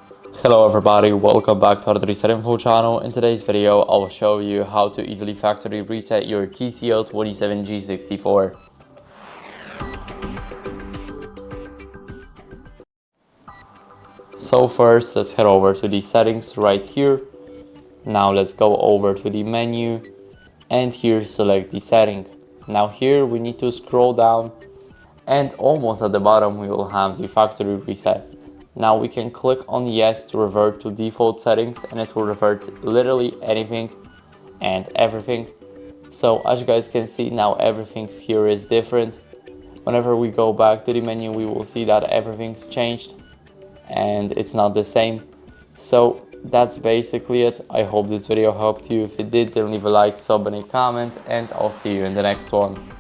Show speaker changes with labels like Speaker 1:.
Speaker 1: Hello everybody, welcome back to HardReset.Info channel. In today's video, I will show you how to easily factory reset your TCL 27G64. So first, let's head over to the settings right here. Now let's go over to the menu and here select the setting. Now here we need to scroll down and almost at the bottom we will have the factory reset. Now we can click on yes to revert to default settings and it will revert literally anything and everything. So as you guys can see, now everything here is different. Whenever we go back to the menu, we will see that everything's changed and it's not the same. So that's basically it. I hope this video helped you. If it did, then leave a like, sub and a comment, and I'll see you in the next one.